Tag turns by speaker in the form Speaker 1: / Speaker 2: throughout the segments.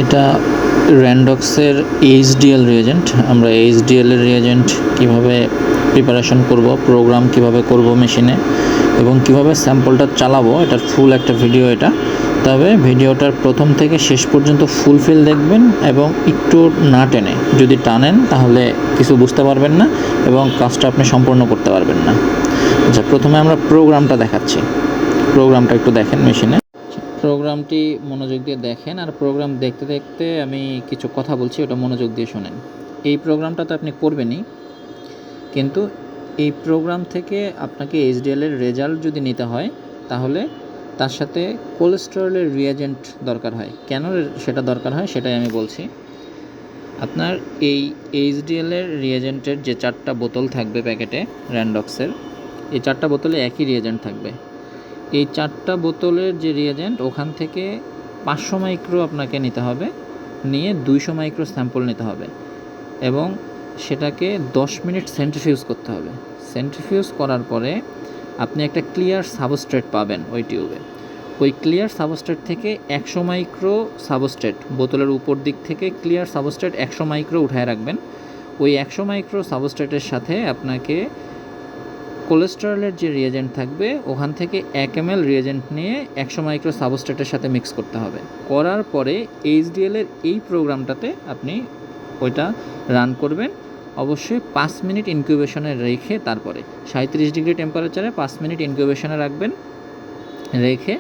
Speaker 1: এটা র্যান্ডক্সের HDL reagent. আমরা HDL এর রিয়েজেন্ট কীভাবে প্রিপারেশন করব, প্রোগ্রাম কিভাবে করব মেশিনে এবং কিভাবে স্যাম্পলটা চালাবো, এটার ফুল একটা ভিডিও এটা। তবে ভিডিওটার প্রথম থেকে শেষ পর্যন্ত ফুলফিল দেখবেন এবং একটু না টেনে, যদি টানেন তাহলে কিছু বুঝতে পারবেন না এবং কাজটা আপনি সম্পূর্ণ করতে পারবেন না। আচ্ছা, প্রথমে আমরা প্রোগ্রামটা দেখাচ্ছি। প্রোগ্রামটা একটু দেখেন মেশিনে। প্রোগ্রামটি মনোযোগ দিয়ে দেখেন, আর প্রোগ্রাম দেখতে দেখতে আমি কিছু কথা বলছি, ওটা মনোযোগ দিয়ে শোনেন। এই প্রোগ্রামটা তো আপনি করবেনই, কিন্তু এই প্রোগ্রাম থেকে আপনাকে এইচডিএলের রেজাল্ট যদি নিতে হয় তাহলে তার সাথে কোলেস্টেরলের রিয়েজেন্ট দরকার হয়। কেন সেটা দরকার হয় সেটাই আমি বলছি। আপনার এই এইচডিএলের রিয়েজেন্টের যে 4টা বোতল থাকবে প্যাকেটে র্যান্ডক্সের, এই 4টা বোতলে একই রিয়েজেন্ট থাকবে। এই 4টা বোতলের যে রিয়েজেন্ট, ওখান থেকে 500 মাইক্রো আপনাকে নিতে হবে, নিয়ে 200 মাইক্রো স্যাম্পল নিতে হবে এবং সেটাকে 10 মিনিট সেন্ট্রিফিউজ করতে হবে। সেন্ট্রিফিউজ করার পরে আপনি একটা ক্লিয়ার সাবস্ট্রেট পাবেন ওই টিউবে। ওই ক্লিয়ার সাবস্ট্রেট থেকে 100 মাইক্রো সাবস্ট্রেট, বোতলের উপর দিক থেকে ক্লিয়ার সাবস্ট্রেট 100 মাইক্রো উঠায় রাখবেন। ওই 100 মাইক্রো সাবস্ট্রেটের সাথে আপনাকে কোলেস্টেরলের যে রিয়েজেন্ট থাকবে ওখান থেকে 1 ml রিয়েজেন্ট নিয়ে 100 মাইক্রো সাবস্ট্রেটের সাথে মিক্স করতে হবে। করার পরে এইচডিএলের এই প্রোগ্রামটাতে আপনি ওইটা রান করবেন। অবশ্যই 5 মিনিট ইনকিউবেশনে রেখে তারপরে 37 ডিগ্রি টেম্পারেচারে 5 মিনিট ইনকিউবেশনে রাখবেন। রেখে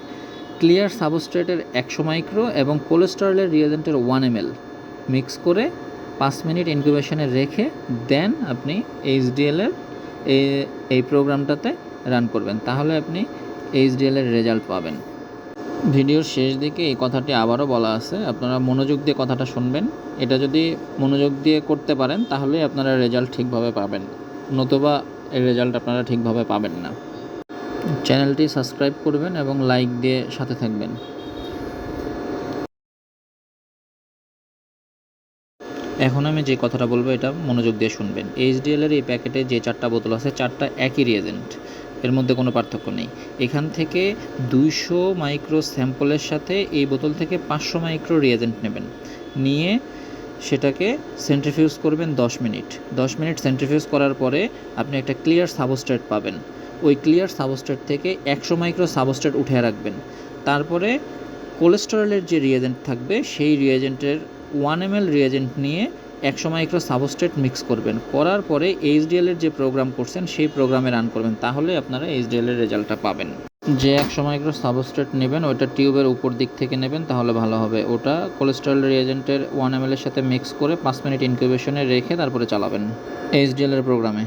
Speaker 1: ক্লিয়ার সাবস্ট্রেটের 100 মাইক্রো এবং কোলেস্টেরলের রিয়েজেন্টের 1 ml মিক্স করে 5 মিনিট ইনকিউবেশনে রেখে দেন আপনি এইচডিএলের এই প্রোগ্রামটাতে রান করবেন, তাহলে আপনি এইচডিএলের রেজাল্ট পাবেন। ভিডিওর শেষ দিকে এই কথাটি আবারও বলা আছে, আপনারা মনোযোগ দিয়ে কথাটা শুনবেন। এটা যদি মনোযোগ দিয়ে করতে পারেন তাহলেই আপনারা রেজাল্ট ঠিকভাবে পাবেন, নতুবা এই রেজাল্ট আপনারা ঠিকভাবে পাবেন না। চ্যানেলটি সাবস্ক্রাইব করবেন এবং লাইক দিয়ে সাথে থাকবেন। এখন আমি যে কথাটা বলবো এটা মনোযোগ দিয়ে শুনবেন। এইচডিএলের এই প্যাকেটে যে 4টা বোতল আছে, 4টা একই রিয়েজেন্ট, এর মধ্যে কোনো পার্থক্য নেই। এখান থেকে 200 মাইক্রো স্যাম্পলের সাথে এই বোতল থেকে 500 মাইক্রো রিয়েজেন্ট নেবেন, নিয়ে সেটাকে সেন্ট্রিফিউজ করবেন 10 মিনিট। 10 মিনিট সেন্ট্রিফিউজ করার পরে আপনি একটা ক্লিয়ার সাবস্ট্রেট পাবেন। ওই ক্লিয়ার সাবস্ট্রেট থেকে 100 মাইক্রো সাবস্ট্রেট উঠে রাখবেন। তারপরে কোলেস্টেরলের যে রিয়েজেন্ট থাকবে সেই রিয়েজেন্টের 1 ml রিয়েজেন্ট নিয়ে 100 মাইক্রো সাবস্ট্রেট মিক্স করবেন। করার পরে এইচডিএলের যে প্রোগ্রাম করছেন সেই প্রোগ্রামে রান করবেন, তাহলে আপনারা এইচডিএলের রেজাল্টটা পাবেন। যে 100 মাইক্রো সাবস্ট্রেট নেবেন ওটা টিউবের উপর দিক থেকে নেবেন, তাহলে ভালো হবে। ওটা কোলেস্টেরল রিয়েজেন্টের 1 ml এর সাথে মিক্স করে 5 মিনিট ইনকিউবেশনে রেখে তারপরে চালাবেন এইচডিএলের প্রোগ্রামে।